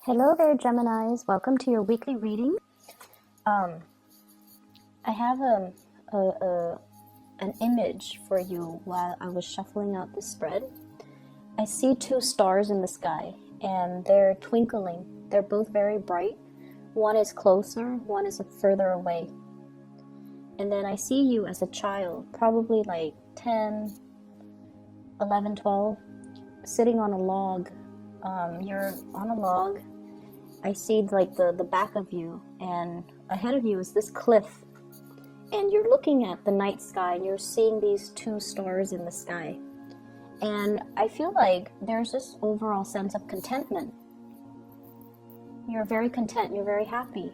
Hello there, Geminis. Welcome to your weekly reading. Um, I have an image for you while I was shuffling out the spread. I see two stars in the sky, and they're twinkling. They're both very bright. One is closer, one is further away. And then I see you as a child, probably like 10, 11, 12, sitting on a log. You're on a log. I see like the back of you, and ahead of you is this cliff, and you're looking at the night sky and you're seeing these two stars in the sky, and I feel like there's this overall sense of contentment. You're very content, you're very happy,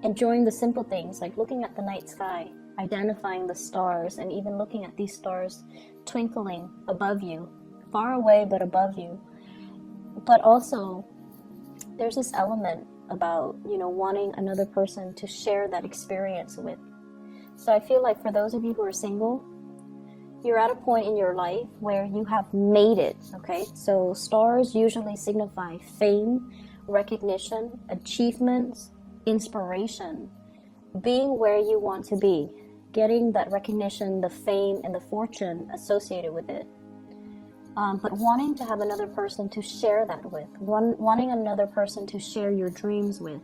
enjoying the simple things like looking at the night sky, identifying the stars, and even looking at these stars twinkling above you, far away but above you. But also there's this element about, wanting another person to share that experience with. So I feel like for those of you who are single, you're at a point in your life where you have made it, okay? So stars usually signify fame, recognition, achievements, inspiration, being where you want to be, getting that recognition, the fame, and the fortune associated with it. But wanting to have another person to share that with, wanting another person to share your dreams with.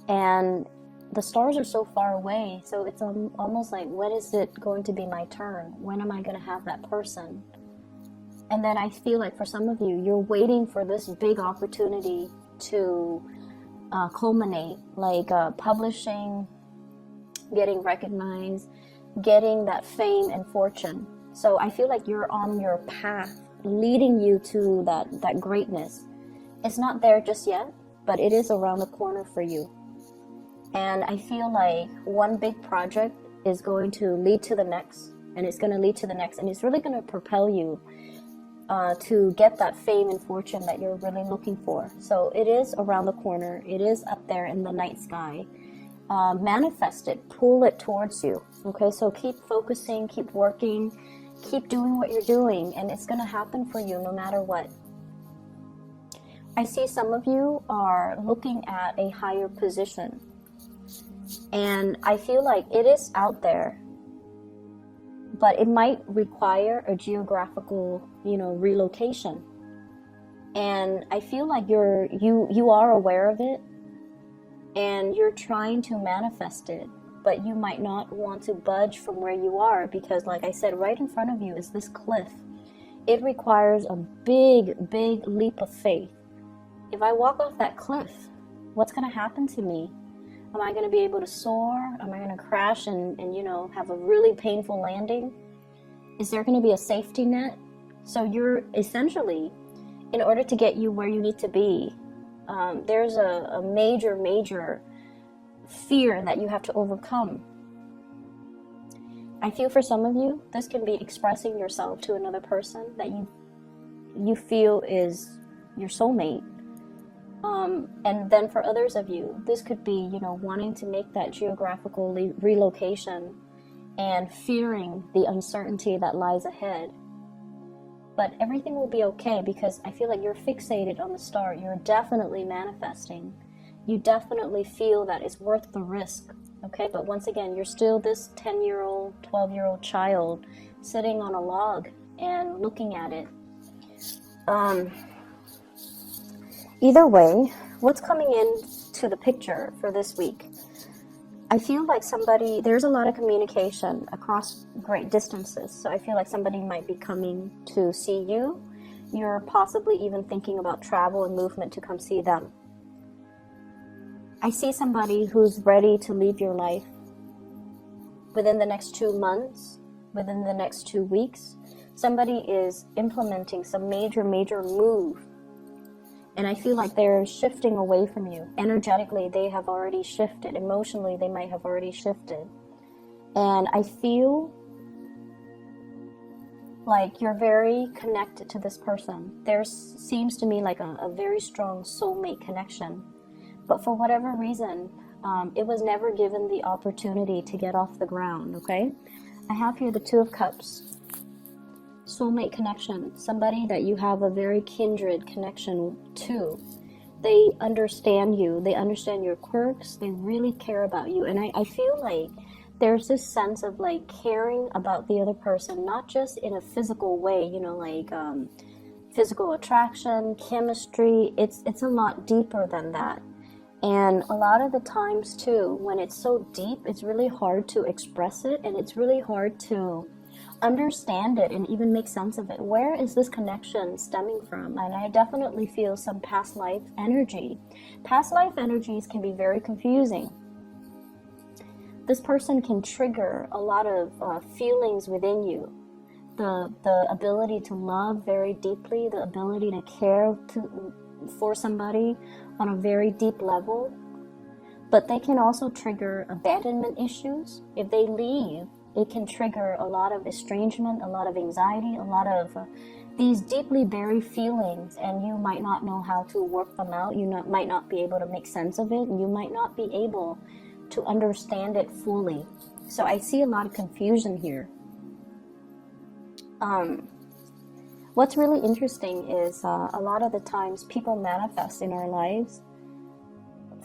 And the stars are so far away, so it's almost like, when is it going to be my turn? When am I going to have that person? And then I feel like for some of you, you're waiting for this big opportunity to culminate, like publishing, getting recognized, getting that fame and fortune. So I feel like you're on your path leading you to that greatness. It's not there just yet, but it is around the corner for you. And I feel like one big project is going to lead to the next, and it's going to lead to the next, and it's really going to propel you to get that fame and fortune that you're really looking for. So it is around the corner. It is up there in the night sky. Manifest it, pull it towards you. Okay, so keep focusing, keep working, keep doing what you're doing, and it's going to happen for you no matter what. I see some of you are looking at a higher position, and I feel like it is out there, but it might require a geographical, relocation. And I feel like you are aware of it, and you're trying to manifest it, but you might not want to budge from where you are because, like I said, right in front of you is this cliff. It requires a big, big leap of faith. If I walk off that cliff, what's going to happen to me? Am I going to be able to soar? Am I going to crash and have a really painful landing? Is there going to be a safety net? So you're essentially, in order to get you where you need to be, there's a major fear that you have to overcome. I feel for some of you, this can be expressing yourself to another person that you feel is your soulmate. And then for others of you, this could be, wanting to make that geographical relocation and fearing the uncertainty that lies ahead. But everything will be okay because I feel like you're fixated on the star. You're definitely manifesting. You definitely feel that it's worth the risk, okay? But once again, you're still this 10-year-old, 12-year-old child sitting on a log and looking at it. Either way, what's coming into the picture for this week? I feel like there's a lot of communication across great distances. So I feel like somebody might be coming to see you. You're possibly even thinking about travel and movement to come see them. I see somebody who's ready to leave your life within the next 2 months, within the next 2 weeks. Somebody is implementing some major move. And I feel like they're shifting away from you. Energetically, they have already shifted. Emotionally, they might have already shifted. And I feel like you're very connected to this person. There seems to me like a very strong soulmate connection. But for whatever reason, it was never given the opportunity to get off the ground, okay? I have here the Two of Cups. Soulmate connection, somebody that you have a very kindred connection to. They understand you, they understand your quirks, they really care about you. And I feel like there's this sense of like caring about the other person, not just in a physical way, like physical attraction, chemistry. It's a lot deeper than that. And a lot of the times too, when it's so deep, it's really hard to express it, and it's really hard to understand it and even make sense of it. Where is this connection stemming from? And I definitely feel some past life energy. Past life energies can be very confusing. This person can trigger a lot of feelings within you. The ability to love very deeply, the ability to care for somebody on a very deep level. But they can also trigger abandonment issues. If they leave, it can trigger a lot of estrangement, a lot of anxiety, a lot of these deeply buried feelings, and you might not know how to work them out. You might not be able to make sense of it, and you might not be able to understand it fully. So I see a lot of confusion here. What's really interesting is a lot of the times people manifest in our lives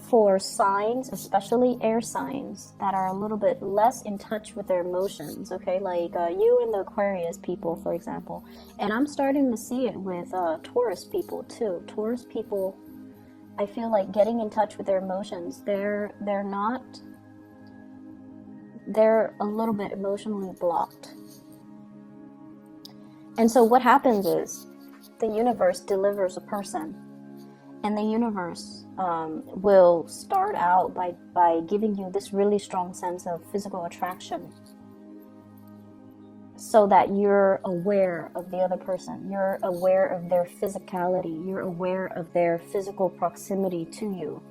for signs, especially air signs, that are a little bit less in touch with their emotions, okay? Like you and the Aquarius people, for example. And I'm starting to see it with Taurus people too. Taurus people, I feel like getting in touch with their emotions, they're a little bit emotionally blocked. And so what happens is the universe delivers a person, and the universe will start out by giving you this really strong sense of physical attraction, so that you're aware of the other person, you're aware of their physicality, you're aware of their physical proximity to you,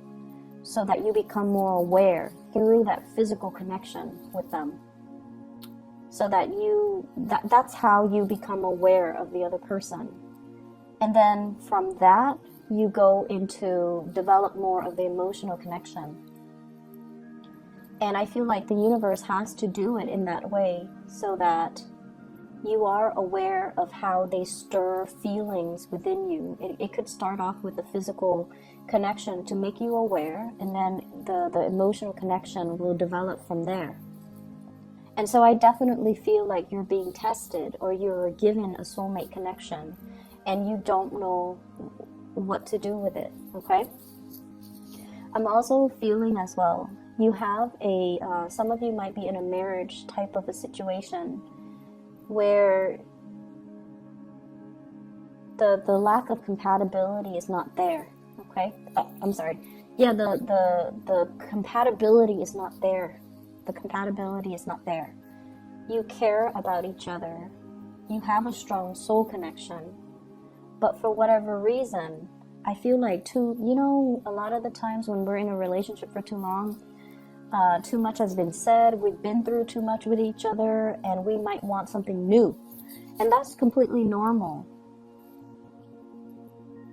so that you become more aware through that physical connection with them. So that that's how you become aware of the other person. And then from that, you go into develop more of the emotional connection. And I feel like the universe has to do it in that way, so that you are aware of how they stir feelings within you. It could start off with a physical connection to make you aware, and then the emotional connection will develop from there. And so I definitely feel like you're being tested, or you're given a soulmate connection, and you don't know what to do with it, okay? I'm also feeling as well, you have some of you might be in a marriage type of a situation where the lack of compatibility is not there, okay? I'm sorry. Yeah, the compatibility is not there. The compatibility is not there. You care about each other. You have a strong soul connection. But for whatever reason, I feel like a lot of the times when we're in a relationship for too long, too much has been said, we've been through too much with each other, and we might want something new. And that's completely normal.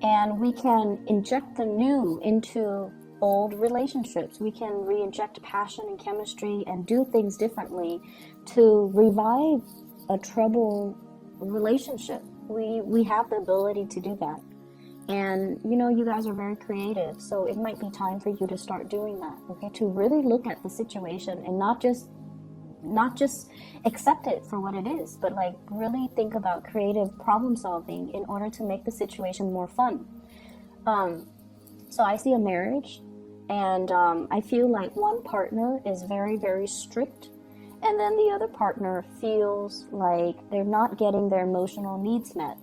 And we can inject the new into old relationships. We can re-inject passion and chemistry and do things differently to revive a troubled relationship. We have the ability to do that. And you guys are very creative, so it might be time for you to start doing that, okay? To really look at the situation and not just accept it for what it is, but like really think about creative problem solving in order to make the situation more fun. So I see a marriage, and I feel like one partner is very, very strict, and then the other partner feels like they're not getting their emotional needs met.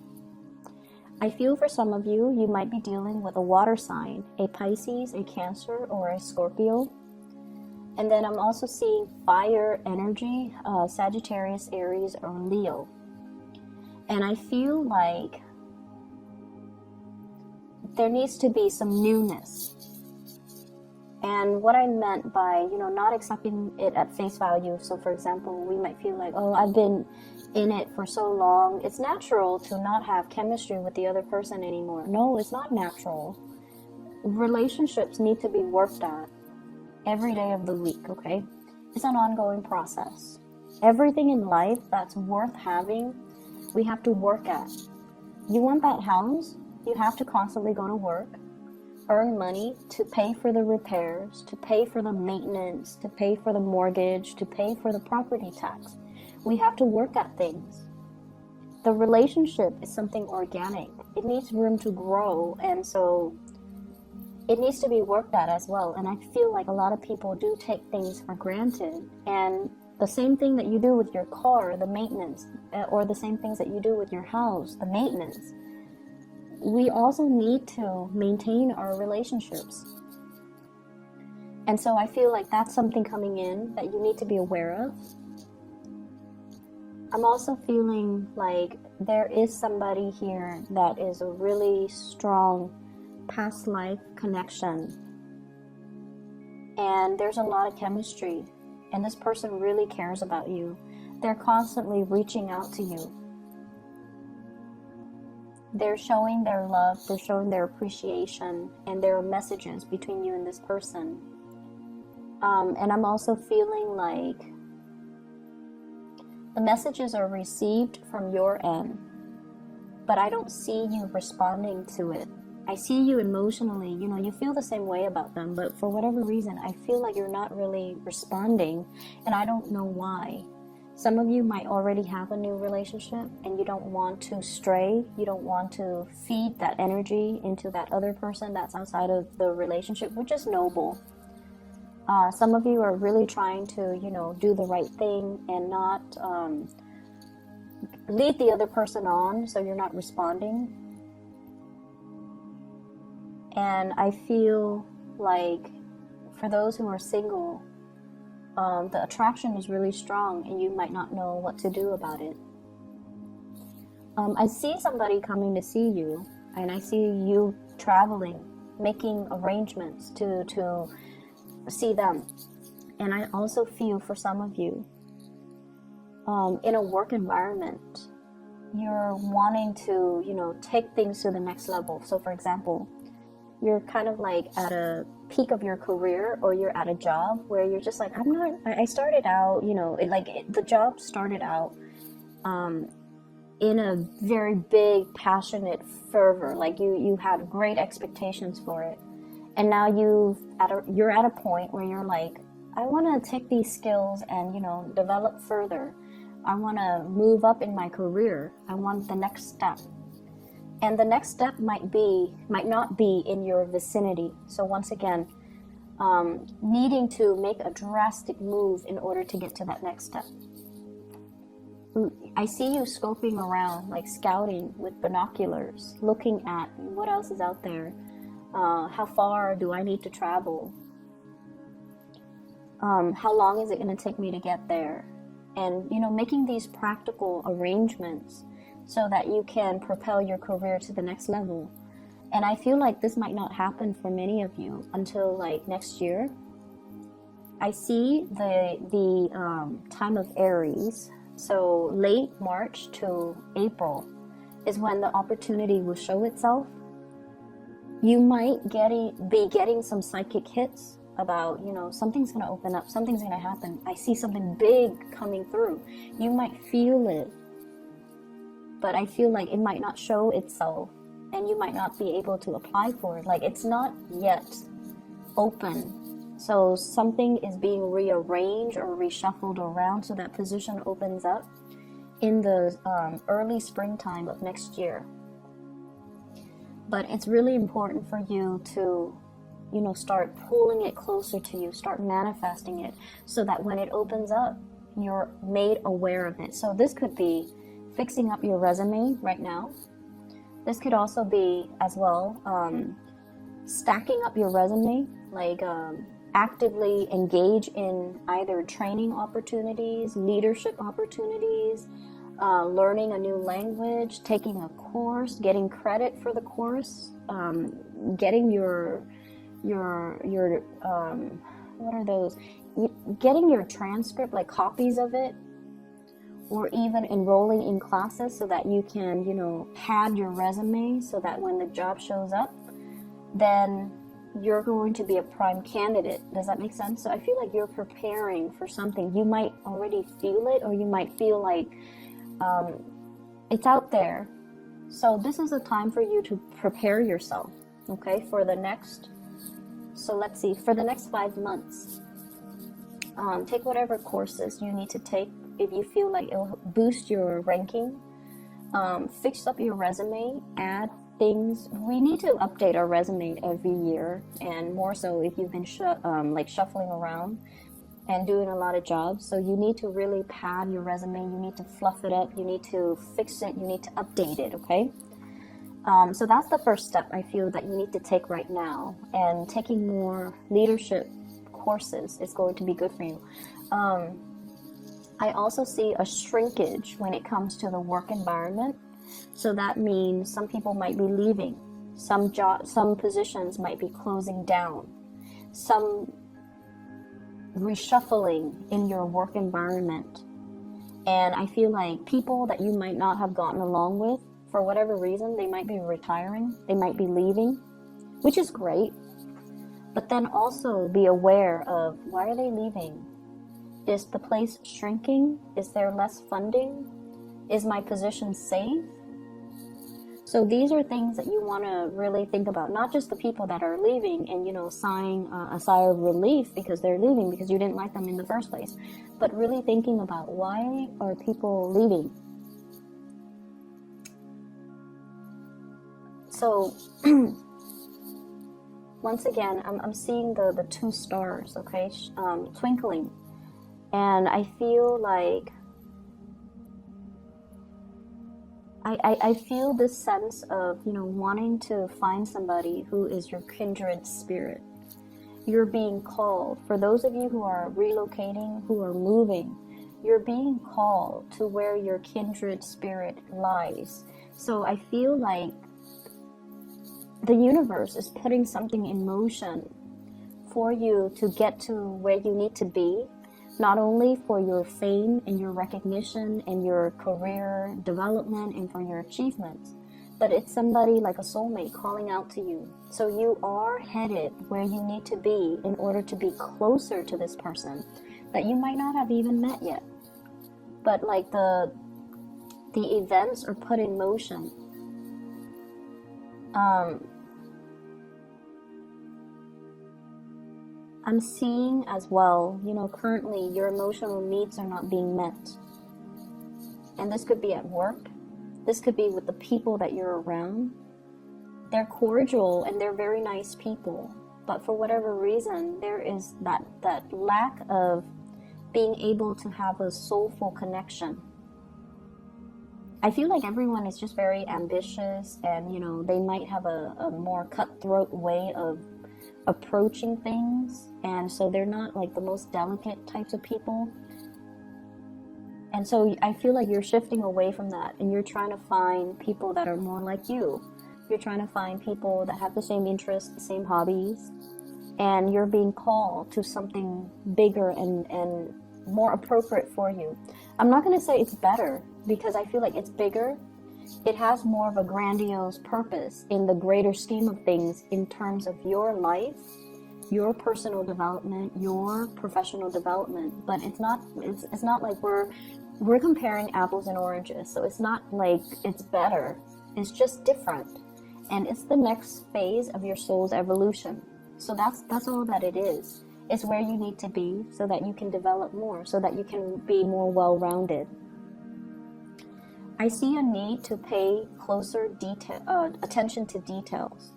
I feel for some of you, you might be dealing with a water sign, a Pisces, a Cancer, or a Scorpio. And then I'm also seeing fire energy, Sagittarius, Aries, or Leo. And I feel like there needs to be some newness. And what I meant by, not accepting it at face value. So for example, we might feel like, oh, I've been in it for so long. It's natural to not have chemistry with the other person anymore. No, it's not natural. Relationships need to be worked at every day of the week, okay? It's an ongoing process. Everything in life that's worth having, we have to work at. You want that house, you have to constantly go to work. earn money to pay for the repairs, to pay for the maintenance, to pay for the mortgage, to pay for the property tax. We have to work at things. The relationship is something organic. It needs room to grow, and so it needs to be worked at as well. And I feel like a lot of people do take things for granted. And the same thing that you do with your car, the maintenance, or the same things that you do with your house, the maintenance. We also need to maintain our relationships. And so I feel like that's something coming in that you need to be aware of. I'm also feeling like there is somebody here that is a really strong past life connection. And there's a lot of chemistry. And this person really cares about you. They're constantly reaching out to you. They're showing their love, they're showing their appreciation, and there are messages between you and this person. And I'm also feeling like the messages are received from your end, but I don't see you responding to it. I see you emotionally, you feel the same way about them, but for whatever reason, I feel like you're not really responding, and I don't know why. Some of you might already have a new relationship, and you don't want to stray. You don't want to feed that energy into that other person that's outside of the relationship, which is noble. Some of you are really trying to, do the right thing and not lead the other person on, so you're not responding. And I feel like for those who are single, the attraction is really strong and you might not know what to do about it. I see somebody coming to see you, and I see you traveling, making arrangements to see them. And I also feel for some of you, in a work environment, you're wanting to, take things to the next level. So for example, you're kind of like at a peak of your career, or you're at a job where you're just like, I started out, the job started out in a very big, passionate fervor. Like you had great expectations for it. And now you're at a point where you're like, I want to take these skills and, develop further. I want to move up in my career. I want the next step. And the next step might not be in your vicinity. So once again, needing to make a drastic move in order to get to that next step. I see you scoping around, like scouting with binoculars, looking at what else is out there. How far do I need to travel? How long is it going to take me to get there? And, making these practical arrangements so that you can propel your career to the next level. And I feel like this might not happen for many of you until like next year. I see the time of Aries, so late March to April is when the opportunity will show itself. You might be getting some psychic hits about, something's going to open up, something's going to happen. I see something big coming through. You might feel it, but I feel like it might not show itself, and you might not be able to apply for it. Like it's not yet open. So something is being rearranged or reshuffled around so that position opens up in the early springtime of next year. But it's really important for you to, start pulling it closer to you, start manifesting it, so that when it opens up, you're made aware of it. So this could be fixing up your resume right now. This could also be as well stacking up your resume, like actively engage in either training opportunities, leadership opportunities, learning a new language, taking a course, getting credit for the course, getting your what are those? Getting your transcript, like copies of it, or even enrolling in classes so that you can, pad your resume so that when the job shows up, then you're going to be a prime candidate. Does that make sense? So I feel like you're preparing for something. You might already feel it, or you might feel like it's out there. So this is a time for you to prepare yourself. okay, for the next, so let's see, for the next 5 months. Take whatever courses you need to take if you feel like it will boost your ranking. Fix up your resume, add things. We need to update our resume every year, and more so if you've been like shuffling around and doing a lot of jobs. So you need to really pad your resume. You need to fluff it up. You need to fix it. You need to update it, okay? So that's the first step I feel that you need to take right now. And taking more leadership courses is going to be good for you. I also see a shrinkage when it comes to the work environment. So that means some people might be leaving. Some positions might be closing down. Some reshuffling in your work environment. And I feel like people that you might not have gotten along with, for whatever reason, they might be retiring, they might be leaving, which is great. But then also be aware of, why are they leaving? Is the place shrinking? Is there less funding? Is my position safe? So these are things that you want to really think about, not just the people that are leaving and, sighing a sigh of relief because they're leaving because you didn't like them in the first place, but really thinking about, why are people leaving? So once again, I'm seeing the 2 stars, okay, twinkling. And I feel like I feel this sense of, wanting to find somebody who is your kindred spirit. You're being called. For those of you who are relocating, who are moving, you're being called to where your kindred spirit lies. So I feel like the universe is putting something in motion for you to get to where you need to be, not only for your fame and your recognition and your career development and for your achievements, but it's somebody like a soulmate calling out to you. So you are headed where you need to be in order to be closer to this person that you might not have even met yet. But like the events are put in motion. I'm seeing as well, currently your emotional needs are not being met. And this could be at work. This could be with the people that you're around. They're cordial and they're very nice people. But for whatever reason, there is that lack of being able to have a soulful connection. I feel like everyone is just very ambitious and, they might have a more cutthroat way of approaching things, and so they're not like the most delicate types of people. And so I feel like you're shifting away from that and you're trying to find people that are more like you. You're trying to find people that have the same interests, the same hobbies, and you're being called to something bigger and more appropriate for you. I'm not going to say it's better, because I feel like it's bigger. It has more of a grandiose purpose in the greater scheme of things in terms of your life, your personal development, your professional development. But it's not like we're comparing apples and oranges. So it's not like it's better. It's just different. And it's the next phase of your soul's evolution. So that's all that it is. It's where you need to be so that you can develop more, so that you can be more well-rounded. I see a need to pay closer attention to details.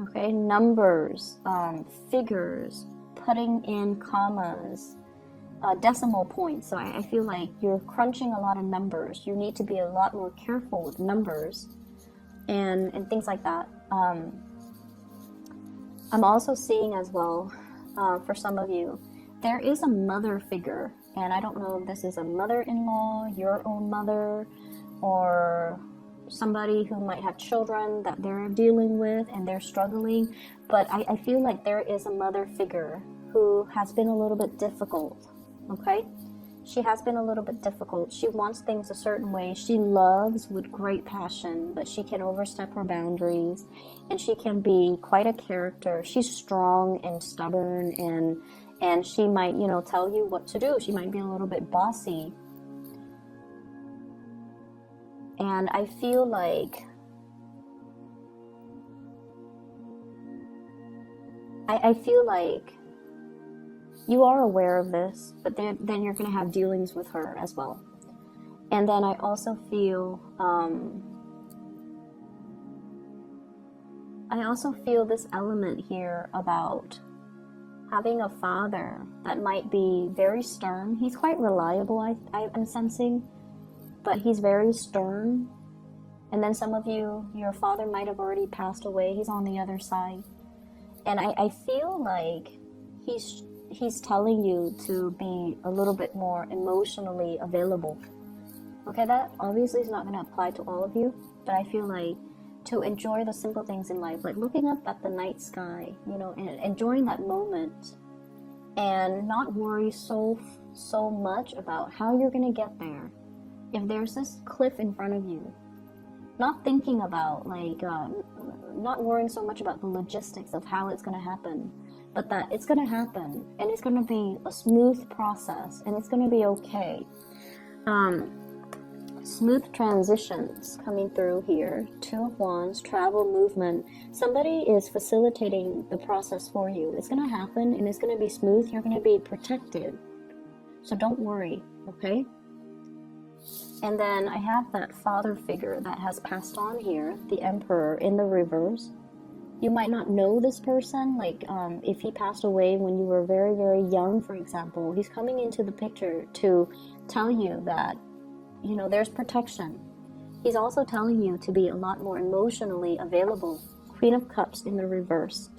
Okay, numbers, figures, putting in commas, decimal points. So I feel like you're crunching a lot of numbers. You need to be a lot more careful with numbers and things like that. I'm also seeing as well, for some of you, there is a mother figure. And I don't know if this is a mother-in-law, your own mother, or somebody who might have children that they're dealing with and they're struggling. But I feel like there is a mother figure who has been a little bit difficult, okay? She has been a little bit difficult. She wants things a certain way. She loves with great passion, but she can overstep her boundaries. And she can be quite a character. She's strong and stubborn, and she might, tell you what to do. She might be a little bit bossy. And I feel like I feel like you are aware of this, but then you're going to have dealings with her as well. And then I also feel this element here about having a father that might be very stern. He's quite reliable, I'm sensing, but he's very stern. And then some of you, your father might have already passed away. He's on the other side. And I feel like he's telling you to be a little bit more emotionally available. Okay, that obviously is not going to apply to all of you, but I feel like to enjoy the simple things in life, like looking up at the night sky, you know, and enjoying that moment, and not worry so much about how you're going to get there. If there's this cliff in front of you, not thinking about, like, not worrying so much about the logistics of how it's going to happen, but that it's going to happen, and it's going to be a smooth process, and it's going to be okay. Smooth transitions coming through here. Two of Wands, travel, movement. Somebody is facilitating the process for you. It's going to happen, and it's going to be smooth. You're going to be protected. So don't worry, okay? And then I have that father figure that has passed on here, the Emperor in the reverse. You might not know this person, like if he passed away when you were very, very young, for example. He's coming into the picture to tell you that, you know, there's protection. He's also telling you to be a lot more emotionally available. Queen of Cups in the reverse.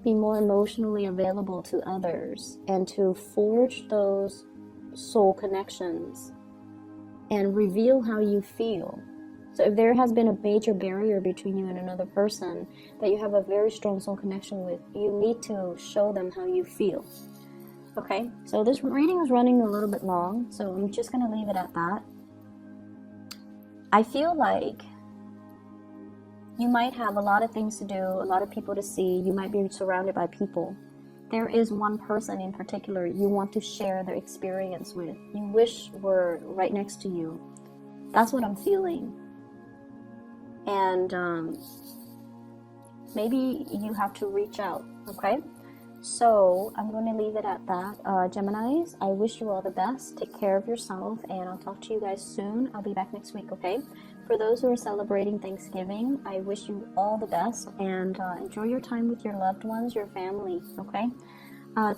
Be more emotionally available to others and to forge those soul connections and reveal how you feel. So if there has been a major barrier between you and another person that you have a very strong soul connection with, you need to show them how you feel. Okay, so this reading is running a little bit long, so I'm just going to leave it at that. I feel like you might have a lot of things to do, a lot of people to see. You might be surrounded by people. There is one person in particular you want to share their experience with. You wish were right next to you. That's what I'm feeling. And maybe you have to reach out, okay? So I'm going to leave it at that. Geminis, I wish you all the best. Take care of yourself, and I'll talk to you guys soon. I'll be back next week, okay? For those who are celebrating Thanksgiving, I wish you all the best, and enjoy your time with your loved ones, your family, okay?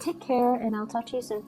Take care, and I'll talk to you soon.